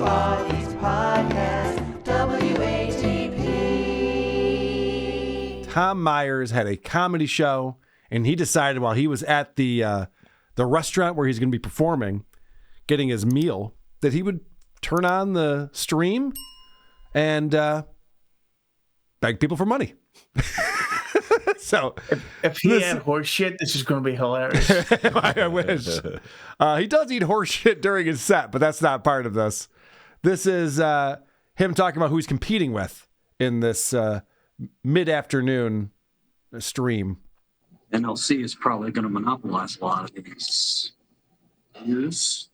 Bodies Podcast, WATP. Tom Myers had a comedy show, and he decided while he was at the restaurant where he's going to be performing, getting his meal, that he would turn on the stream and beg people for money. So if he had horse shit, this is going to be hilarious. I wish. He does eat horse shit during his set, but that's not part of this. This is him talking about who he's competing with in this mid-afternoon stream. NLC is probably going to monopolize a lot of these news,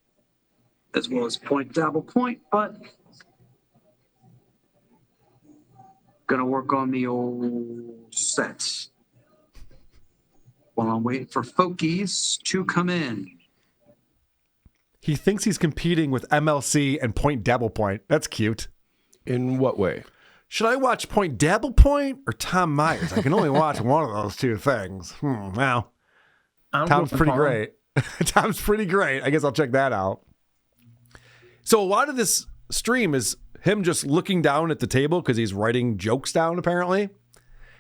as well as point, double point, but going to work on the old sets while I'm waiting for Fokies to come in. He thinks he's competing with MLC and Point Double Point. That's cute. In what way? Should I watch Point Double Point or Tom Myers? I can only watch one of those two things. Wow. Tom's pretty great. Tom's pretty great. I guess I'll check that out. So a lot of this stream is him just looking down at the table because he's writing jokes down, apparently.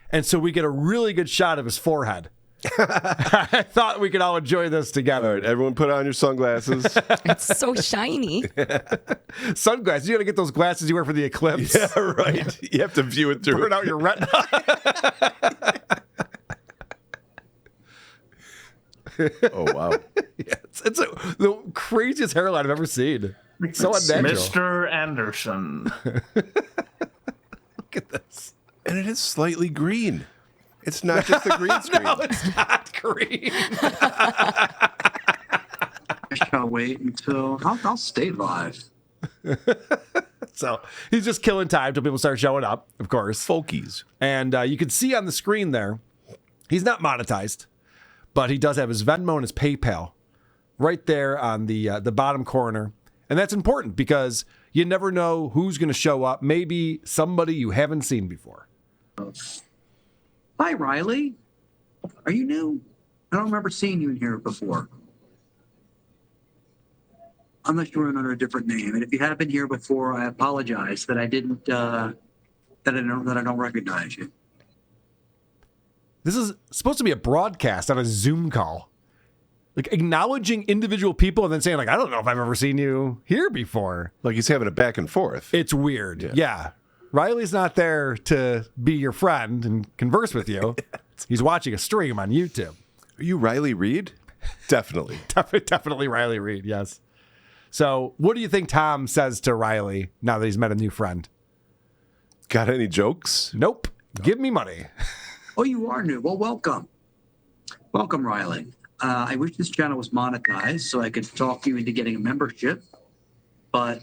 And so we get a really good shot of his forehead. I thought we could all enjoy this together. All right, everyone put on your sunglasses. It's so shiny. Sunglasses. You got to get those glasses you wear for the eclipse. Yeah, right. You have to view it through. Burn out your retina. Oh, wow. Yeah, it's the craziest hairline I've ever seen. So unnatural. Mr. Anderson. Look at this. And it is slightly green. It's not just the green screen. No, it's not green. I shall wait until I'll stay live. So he's just killing time until people start showing up, of course. Folkies. And you can see on the screen there, he's not monetized, but he does have his Venmo and his PayPal right there on the bottom corner. And that's important because you never know who's going to show up. Maybe somebody you haven't seen before. Hi, Riley. Are you new? I don't remember seeing you in here before. Unless you were under a different name. And if you have been here before, I apologize that I didn't, that I don't recognize you. This is supposed to be a broadcast on a Zoom call. Like acknowledging individual people and then saying like, I don't know if I've ever seen you here before. Like he's having a back and forth. It's weird. Yeah. Riley's not there to be your friend and converse with you. He's watching a stream on YouTube. Are you Riley Reid? Definitely. Definitely Riley Reid, yes. So what do you think Tom says to Riley now that he's met a new friend? Got any jokes? Nope. Give me money. Oh, you are new. Well, welcome. Welcome, Riley. I wish this channel was monetized so I could talk you into getting a membership, but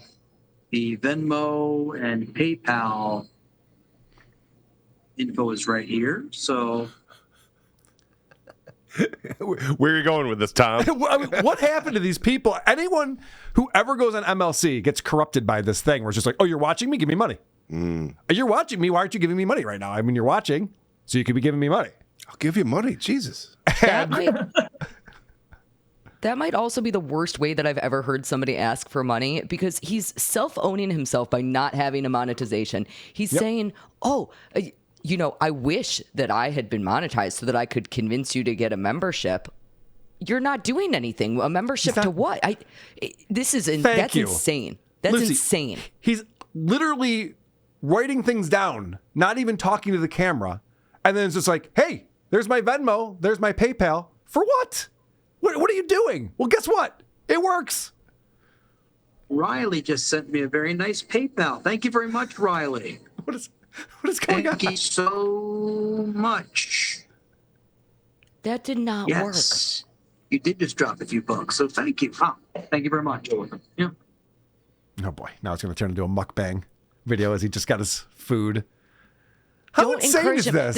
the Venmo and PayPal info is right here. So where are you going with this, Tom? I mean, what happened to these people? Anyone who ever goes on MLC gets corrupted by this thing where it's just like, oh, you're watching me? Give me money. You're watching me. Why aren't you giving me money right now? I mean, you're watching, so you could be giving me money. I'll give you money. Jesus. That might also be the worst way that I've ever heard somebody ask for money because he's self-owning himself by not having a monetization. He's saying, I wish that I had been monetized so that I could convince you to get a membership. You're not doing anything. A membership to what? That's insane. That's Lucy, insane. He's literally writing things down, not even talking to the camera. And then it's just like, hey, there's my Venmo. There's my PayPal. For what? What are you doing? Well, guess what? It works. Riley just sent me a very nice PayPal. Thank you very much, Riley. What is going on? Thank you so much. That did not work. Yes. You did just drop a few bucks, so thank you. Thank you very much. Yeah. Oh, boy. Now it's going to turn into a mukbang video as he just got his food. How Don't insane encourage is him. this?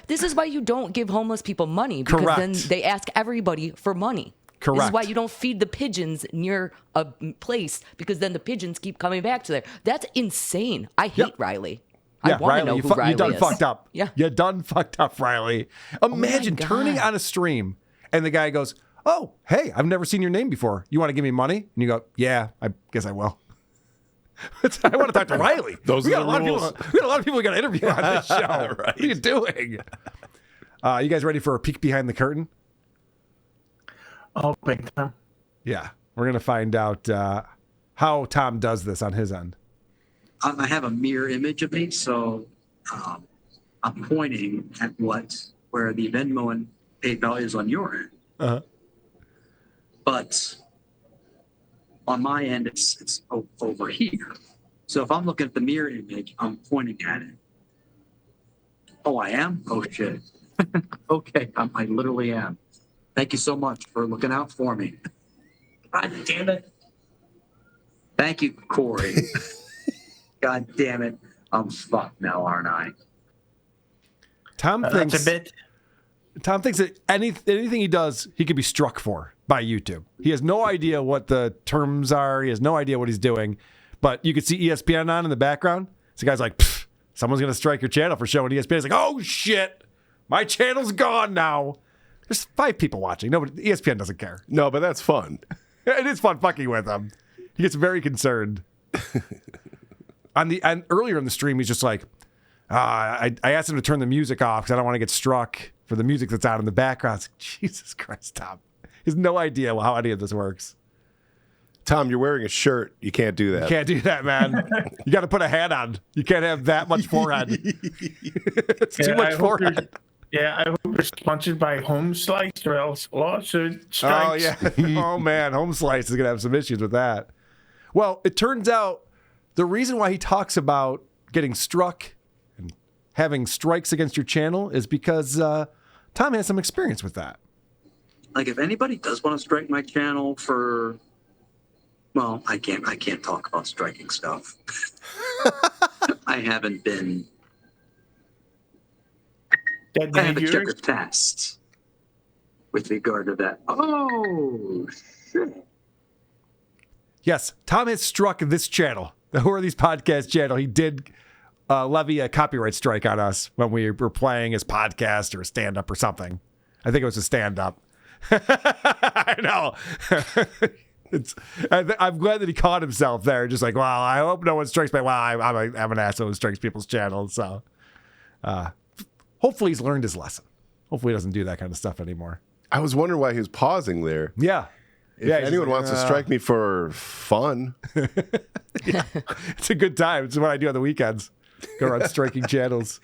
This is why you don't give homeless people money because Correct. then they ask everybody for money. Correct. This is why you don't feed the pigeons near a place because then the pigeons keep coming back to there. That's insane. I hate Riley. I want to know who Riley you done is. fucked up. Yeah. You done fucked up, Riley. Imagine turning on a stream and the guy goes, oh, hey, I've never seen your name before. You want to give me money? And you go, yeah, I guess I will. I want to talk to Riley. Those we got are a the lot rules. of people. We got a lot of people we got to interview on this show. Right. What are you doing? You guys ready for a peek behind the curtain? Oh, big time. Yeah, we're gonna find out how Tom does this on his end. I have a mirror image of me, so I'm pointing at where the Venmo and PayPal is on your end. Uh-huh. But on my end, it's over here. So if I'm looking at the mirror image, I'm pointing at it. Oh, I am? Oh, shit. Okay, I literally am. Thank you so much for looking out for me. God damn it. Thank you, Corey. God damn it. I'm fucked now, aren't I? Tom That's thinks a bit. Tom thinks that anything he does, he could be struck for by YouTube. He has no idea what the terms are. He has no idea what he's doing. But you could see ESPN on in the background. So the guy's like, someone's going to strike your channel for showing ESPN. He's like, oh, shit. My channel's gone now. There's 5 people watching. Nobody, ESPN doesn't care. No, but that's fun. It is fun fucking with him. He gets very concerned. And earlier in the stream, he's just like, I asked him to turn the music off because I don't want to get struck for the music that's out in the background. I was like, Jesus Christ, Tom. He has no idea how any of this works. Tom, you're wearing a shirt. You can't do that. You can't do that, man. You got to put a hat on. You can't have that much forehead. It's too much forehead. I hope you're sponsored by Home Slice or else lawsuit strikes. Oh, yeah. Oh, man. Home Slice is going to have some issues with that. Well, it turns out the reason why he talks about getting struck and having strikes against your channel is because Tom has some experience with that. Like, if anybody does want to strike my channel for, well, I can't talk about striking stuff. I haven't been. I haven't checked the past with regard to that. Oh, shit. Yes, Tom has struck this channel, the Who Are These Podcast channel. He did levy a copyright strike on us when we were playing his podcast or a stand-up or something. I think it was a stand-up. I know. I'm glad that he caught himself there. Just like, well, I hope no one strikes my... Well, I'm an asshole who strikes people's channels, so... hopefully he's learned his lesson. Hopefully he doesn't do that kind of stuff anymore. I was wondering why he was pausing there. Yeah. If anyone wants to strike me for fun. Yeah. It's a good time. It's what I do on the weekends. Go around striking channels.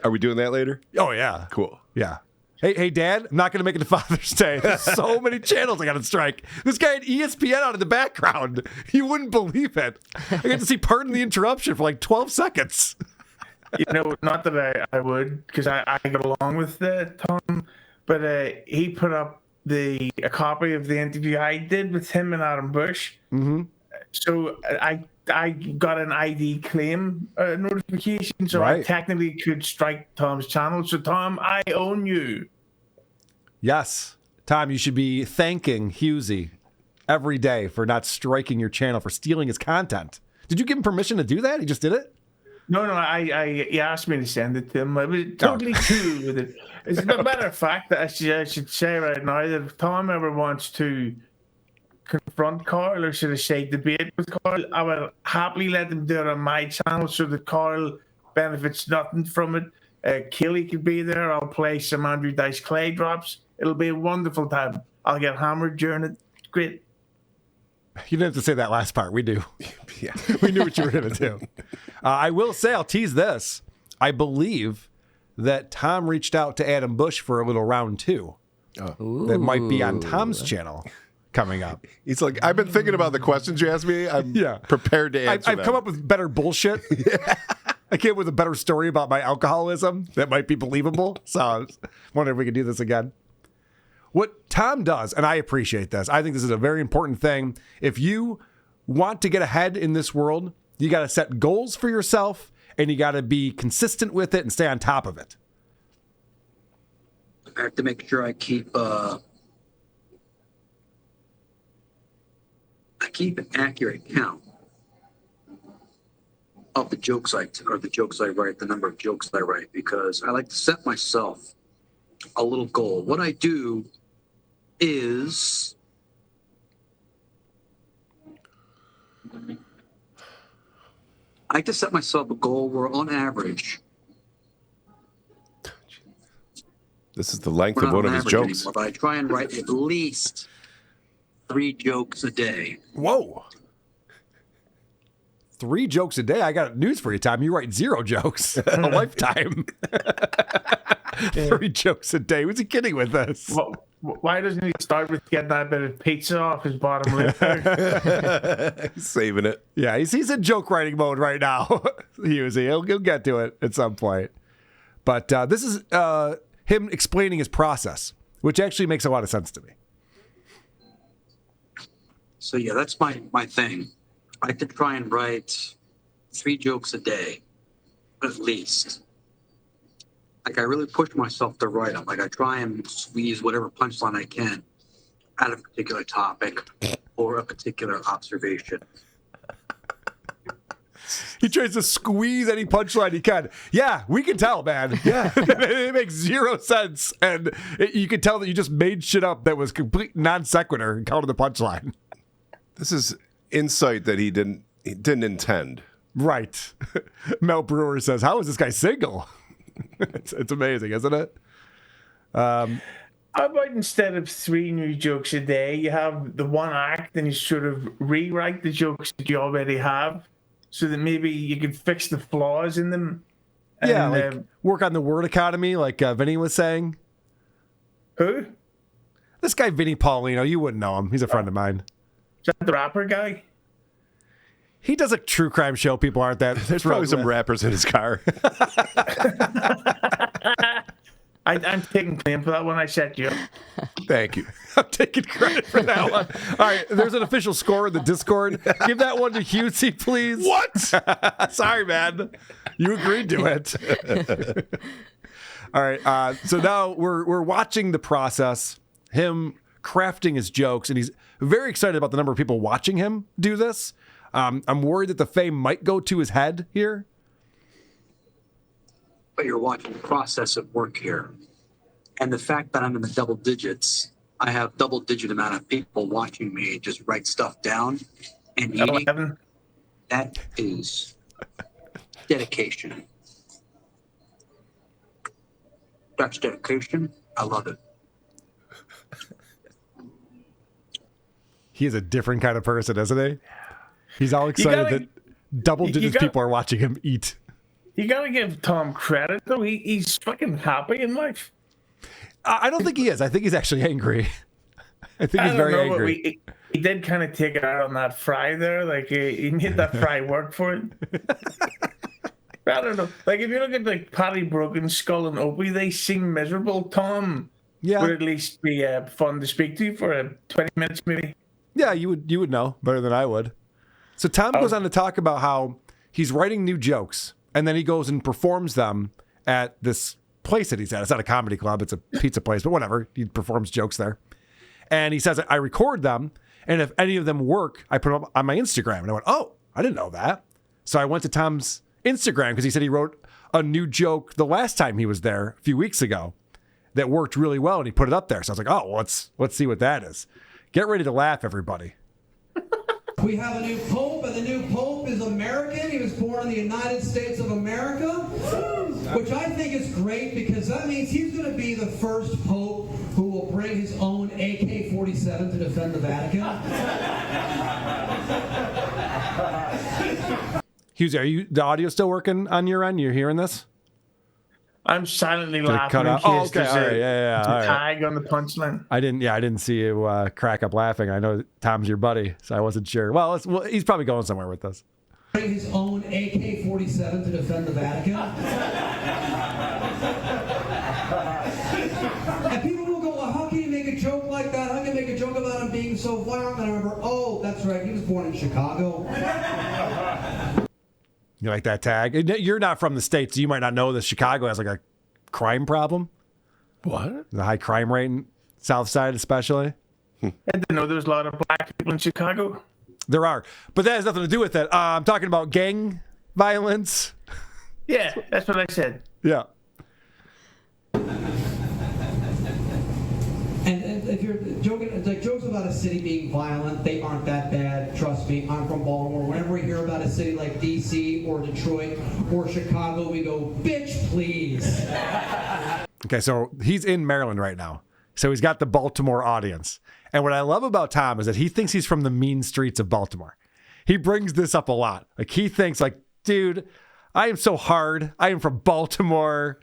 Are we doing that later? Oh, yeah. Cool. Yeah. Hey, Dad, I'm not going to make it to Father's Day. There's so many channels I got to strike. This guy had ESPN on in the background. You wouldn't believe it. I got to see Pardon the Interruption for like 12 seconds. You know, not that I would, because I got along with Tom, but he put up a copy of the interview I did with him and Adam Bush. Mm-hmm. So I got an ID claim notification, so Right. I technically could strike Tom's channel. So Tom, I own you. Yes. Tom, you should be thanking Husey every day for not striking your channel, for stealing his content. Did you give him permission to do that? He just did it? No, he asked me to send it to him. I was totally cool with it. As a matter of fact, I should say right now that if Tom ever wants to confront Carl, or should I say debate with Carl, I will happily let him do it on my channel so that Carl benefits nothing from it. Kelly could be there. I'll play some Andrew Dice Clay drops. It'll be a wonderful time. I'll get hammered during it. Great. You didn't have to say that last part. We do. Yeah. We knew what you were going to do. I will say, I'll tease this. I believe that Tom reached out to Adam Bush for a little round 2. That might be on Tom's channel coming up. He's like, I've been thinking about the questions you asked me. I'm prepared to answer I've them. come up with better bullshit. I came up with a better story about my alcoholism that might be believable. So I was wondering if we could do this again. What Tom does, and I appreciate this, I think this is a very important thing. If you want to get ahead in this world, you got to set goals for yourself, and you got to be consistent with it and stay on top of it. I have to make sure I keep an accurate count of the jokes I write, the number of jokes I write, because I like to set myself a little goal. What I do is, I like to set myself a goal where, on average, This is the length we're of not one on of his average jokes. anymore, but I try and write at least 3 jokes a day. Whoa. 3 jokes a day? I got news for you, Tom. You write 0 jokes a lifetime. 3 jokes a day. Who's he kidding with this? Why doesn't he start with getting that bit of pizza off his bottom lip there? He's saving it. Yeah, he's in joke writing mode right now. He'll get to it at some point. But this is him explaining his process, which actually makes a lot of sense to me. So yeah, that's my thing. I like to try and write 3 jokes a day, at least. Like, I really push myself to write them. Like, I try and squeeze whatever punchline I can out of a particular topic or a particular observation. He tries to squeeze any punchline he can. Yeah, we can tell, man. Yeah, it makes 0 sense, and you can tell that you just made shit up that was complete non sequitur and called it the punchline. This is insight that he didn't intend. Right. Mel Brewer says, "How is this guy single?" It's amazing, isn't it? How about instead of 3 new jokes a day, you have the one act and you sort of rewrite the jokes that you already have so that maybe you can fix the flaws in them? Yeah, And, like work on the word economy, like Vinny was saying. who? This guy, Vinny Paulino, you wouldn't know him. He's a friend of mine. Is that the rapper guy? He does a true crime show. People aren't that. There's probably some rappers in his car. I'm taking claim for that one. I set you up. Thank you. I'm taking credit for that one. All right, there's an official score in the Discord. Give that one to Husey, please. What? Sorry, man. You agreed to it. All right, so now we're watching the process, him crafting his jokes, and he's very excited about the number of people watching him do this. I'm worried that the fame might go to his head here. But you're watching the process of work here. And the fact that I'm in the double digits, I have double-digit amount of people watching me just write stuff down and eating. 11. That is dedication. That's dedication. I love it. He is a different kind of person, isn't he? He's all excited that double digits people are watching him eat. You gotta give Tom credit, though. He's fucking happy in life. I don't think he is. I think he's actually angry. I think he's very angry. He did kind of take it out on that fry there. Like, he made that fry work for it. I don't know. Like, if you look at, like, Paddy Broken, Skull, and Opie, they seem miserable. Tom would at least be fun to speak to for 20 minutes, maybe. Yeah, you would know better than I would. So Tom goes on to talk about how he's writing new jokes, and then he goes and performs them at this place that he's at. It's not a comedy club, it's a pizza place, but whatever. He performs jokes there. And he says, I record them, and if any of them work, I put them up on my Instagram. And I went, oh, I didn't know that. So I went to Tom's Instagram because he said he wrote a new joke the last time he was there a few weeks ago that worked really well, and he put it up there. So I was like, oh, well, let's see what that is. Get ready to laugh, everybody. We have a new pope, and the new pope is American. He was born in the United States of America, which I think is great because that means he's going to be the first pope who will bring his own AK-47 to defend the Vatican. Hughes, the audio still working on your end? You're hearing this? I'm silently laughing in case Oh, okay. there's All right. Yeah. All right. tag on the punchline. I didn't see you crack up laughing. I know Tom's your buddy, so I wasn't sure. Well, he's probably going somewhere with this. Bring his own AK-47 to defend the Vatican. And people will go, well, how can you make a joke like that? How can you make a joke about him being so violent? And I remember, oh, that's right, he was born in Chicago. You like that tag? You're not from the States, so you might not know that Chicago has like a crime problem. What? The high crime rate in South Side especially. I didn't know there was a lot of black people in Chicago. There are. But that has nothing to do with it. I'm talking about gang violence. Yeah, that's what I said. Yeah. And if you're joking, like jokes about a city being violent, they aren't that bad. Trust me, I'm from Baltimore. Whenever we hear about a city like D.C. or Detroit or Chicago, we go, bitch, please. Okay, so he's in Maryland right now. So he's got the Baltimore audience. And what I love about Tom is that he thinks he's from the mean streets of Baltimore. He brings this up a lot. Like he thinks like, dude, I am so hard. I am from Baltimore.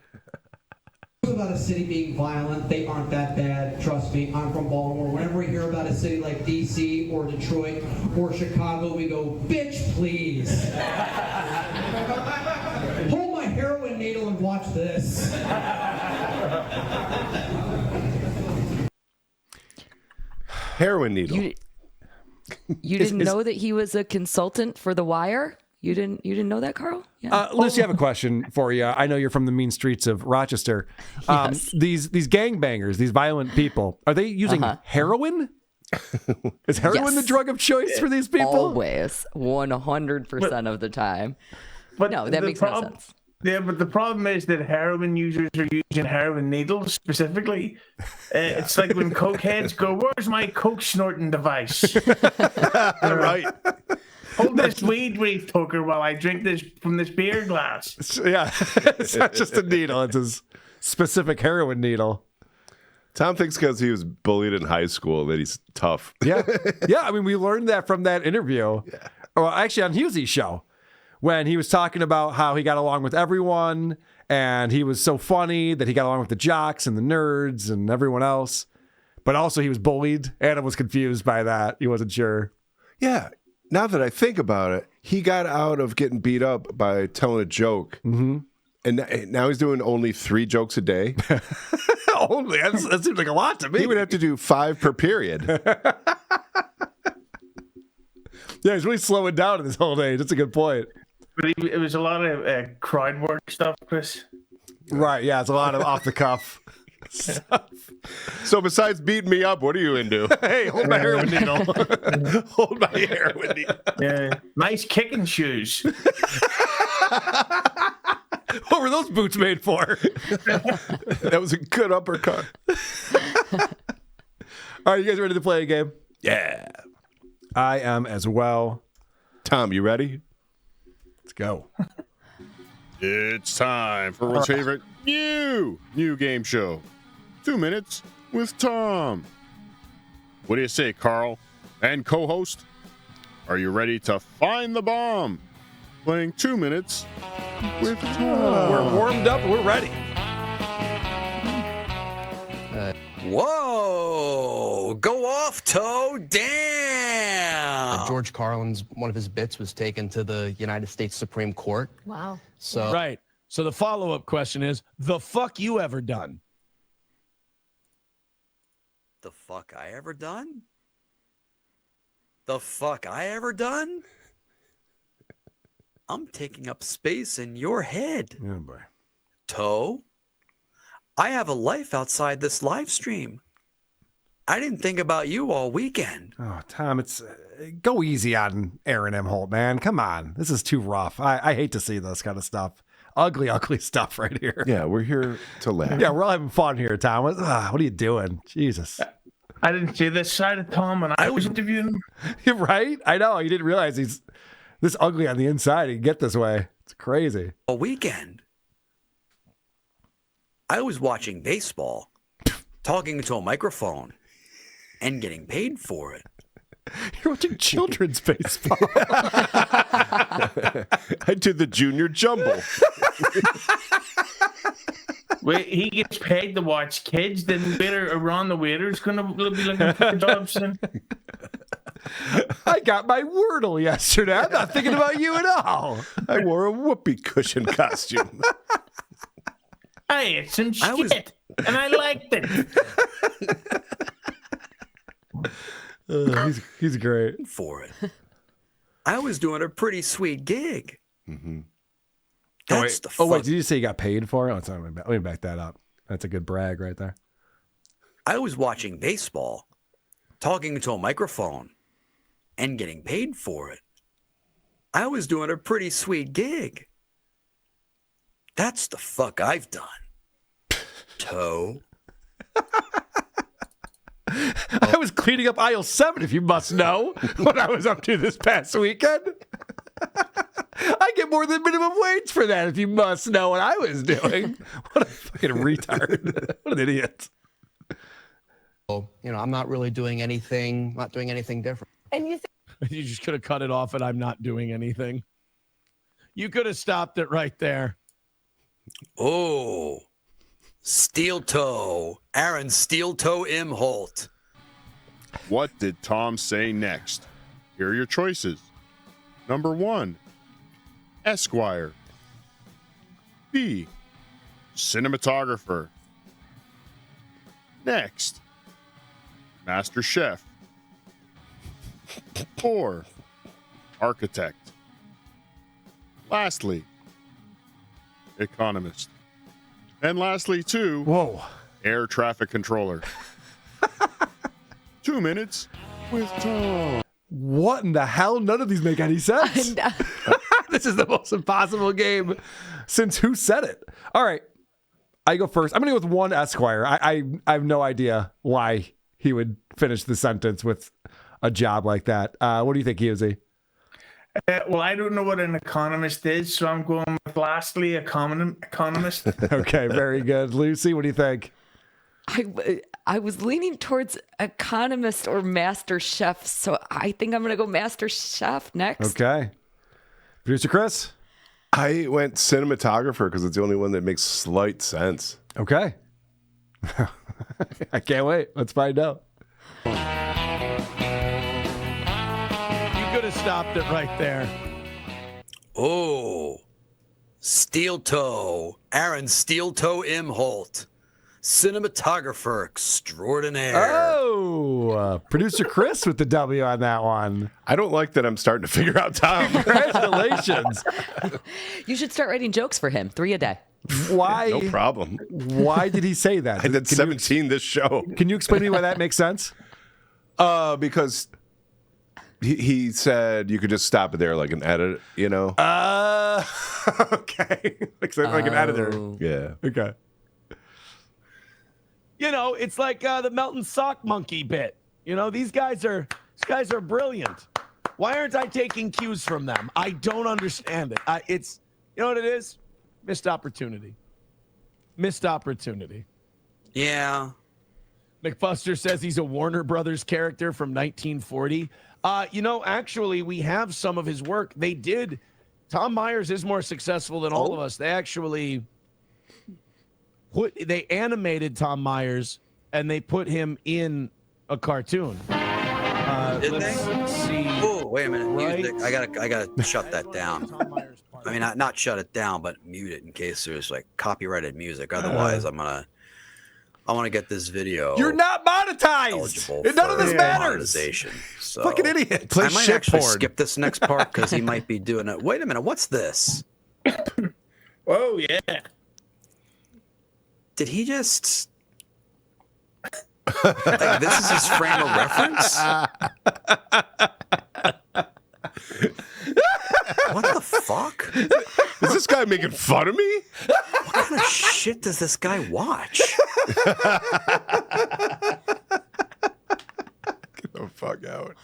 About a city being violent, they aren't that bad. Trust me, I'm from Baltimore. Whenever we hear about a city like D.C. or Detroit or Chicago, we go, bitch, please. Hold my heroin needle and watch this. Heroin needle. You didn't know that he was a consultant for The Wire? You didn't know that, Carl? Yeah. Liz, you have a question for you. I know you're from the mean streets of Rochester. Yes. These gangbangers, these violent people, are they using heroin? Is heroin the drug of choice for these people? Always, 100% of the time. But No, that makes no sense. Yeah, but the problem is that heroin users are using heroin needles specifically. It's like when cokeheads go, "Where's my coke snorting device?" Right. Hold this weed reef poker while I drink this from this beer glass. Yeah, it's not just a needle; it's a specific heroin needle. Tom thinks because he was bullied in high school that he's tough. Yeah, yeah. I mean, we learned that from that interview. Yeah. Well, actually, on Hughesy's show, when he was talking about how he got along with everyone, and he was so funny that he got along with the jocks and the nerds and everyone else, but also he was bullied. Adam was confused by that; he wasn't sure. Yeah. Now that I think about it, he got out of getting beat up by telling a joke. Mm-hmm. And now he's doing only 3 jokes a day. Only? That seems like a lot to me. He would have to do 5 per period. Yeah, he's really slowing down in this whole day. That's a good point. But it was a lot of crowd work stuff, Chris. Right, yeah, it's a lot of off the cuff stuff. So besides beating me up, what are you into? Hey, hold my heroin needle. Hold my heroin needle. Yeah, nice kicking shoes. What were those boots made for? That was a good uppercut. All right, you guys ready to play a game? Yeah. I am as well. Tom, you ready? Let's go. It's time for world's favorite new game show. 2 minutes with Tom. What do you say, Carl? And co-host? Are you ready to find the bomb? Playing 2 minutes with Tom. We're warmed up. We're ready. Whoa! Go off, Toe! Damn! George Carlin's one of his bits was taken to the United States Supreme Court. Wow. So Right. So the follow-up question is, the fuck you ever done? The fuck I ever done? The fuck I ever done? I'm taking up space in your head. Oh, boy. Toe, I have a life outside this live stream. I didn't think about you all weekend. Oh, Tom, it's go easy on Aaron M. Holt, man. Come on. This is too rough. I hate to see this kind of stuff. Ugly, ugly stuff right here. Yeah, we're here to laugh. Yeah, we're all having fun here, Tom. What are you doing? Jesus. I didn't see this side of Tom when I was interviewing him. You're right? I know. You didn't realize he's this ugly on the inside. He can get this way. It's crazy. A weekend. I was watching baseball, talking to a microphone, and getting paid for it. You're watching children's baseball. I did the junior jumble. Wait, he gets paid to watch kids, then Ron the waiter's going to be looking for jobs soon. I got my Wordle yesterday. I'm not thinking about you at all. I wore a whoopee cushion costume. Hey, it's some shit, and I liked it. He's great. For it. I was doing a pretty sweet gig. Mm-hmm. That's the wait, did you say you got paid for it? Oh, sorry, let me back that up. That's a good brag right there. I was watching baseball, talking to a microphone, and getting paid for it. I was doing a pretty sweet gig. That's the fuck I've done. Toe. I was cleaning up aisle 7, if you must know, what I was up to this past weekend. I get more than minimum wage for that, if you must know what I was doing. What a fucking retard. What an idiot. I'm not really doing anything, not doing anything different. And you just could have cut it off and I'm not doing anything. You could have stopped it right there. Oh, Steel Toe, Aaron Steel Toe Imholt. What did Tom say next? Here are your choices. Number 1, Esquire. B, cinematographer. Next, Master Chef. Or architect. Lastly, economist. And lastly, too, Whoa. air traffic controller. 2 minutes with Tom. What in the hell? None of these make any sense. This is the most impossible game since Who Said It? All right. I go first. I'm going to go with 1 Esquire. I have no idea why he would finish the sentence with a job like that. What do you think, Husey? Well, I don't know what an economist is, so I'm going with lastly, economist. Okay, very good. Lucy, what do you think? I was leaning towards economist or master chef, so I think I'm going to go master chef next. Okay. Producer Chris? I went cinematographer because it's the only one that makes slight sense. Okay. I can't wait. Let's find out. You could have stopped it right there. Oh, Steel Toe, Aaron Steel Toe Imholt, cinematographer extraordinaire. Oh, producer Chris with the W on that one. I don't like that I'm starting to figure out Tom. Congratulations. You should start writing jokes for him, 3 a day. Why? No problem. Why did he say that? I did 17 this show. Can you explain to me why that makes sense? Because he said you could just stop it there like an edit, you know? Okay. like an editor. Yeah. Okay. It's like the Melton Sock Monkey bit. These guys are brilliant. Why aren't I taking cues from them? I don't understand it. It's what it is? Missed opportunity. Yeah. McBuster says he's a Warner Brothers character from 1940. Actually, we have some of his work. They did. Tom Myers is more successful than all of us. They actually they animated Tom Myers and they put him in a cartoon. Let's see. Oh, wait a minute. Right. Music. I gotta shut that down. I mean, not shut it down, but mute it in case there's like copyrighted music. Otherwise, I want to get this video. You're not monetized. Eligible None of this for matters. monetization. So Fucking idiot. Play I might shit actually porn. skip this next part because he might be doing it. Wait a minute. What's this? Oh, yeah. Did he just? Like, this is his frame of reference? What the fuck? Is this guy making fun of me? What kind of shit does this guy watch? Get the fuck out.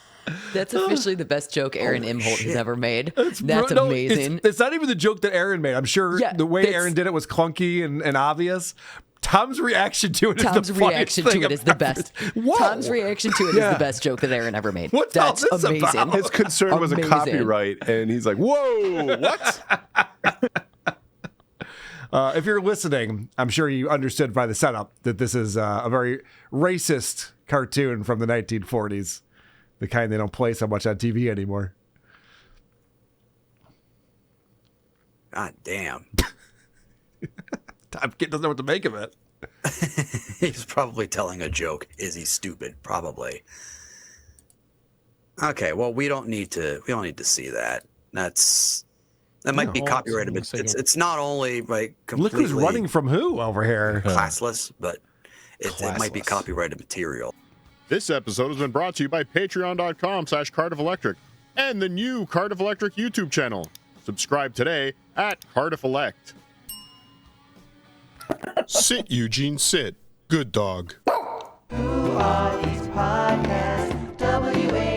That's officially the best joke Aaron Imholt has ever made. That's amazing. It's not even the joke that Aaron made. I'm sure the way Aaron did it was clunky and obvious. Tom's reaction to it is the funniest thing the best. Whoa. Tom's reaction to it is the best joke that Aaron ever made. What's That's all this amazing. about? His concern was a copyright, and he's like, whoa, what? If you're listening, I'm sure you understood by the setup that this is a very racist cartoon from the 1940s, the kind they don't play so much on TV anymore. God damn. Tom doesn't know what to make of it. He's probably telling a joke. Is he stupid? Probably. Okay, well, we don't need to see that. That might be copyrighted, but it's not only like completely Look who's running from who over here. Classless, but it might be copyrighted material. This episode has been brought to you by patreon.com/Cardiff Electric and the new Cardiff Electric YouTube channel. Subscribe today at Cardiff Elect. Sit, Eugene, sit. Good dog. Who are these podcasts? WA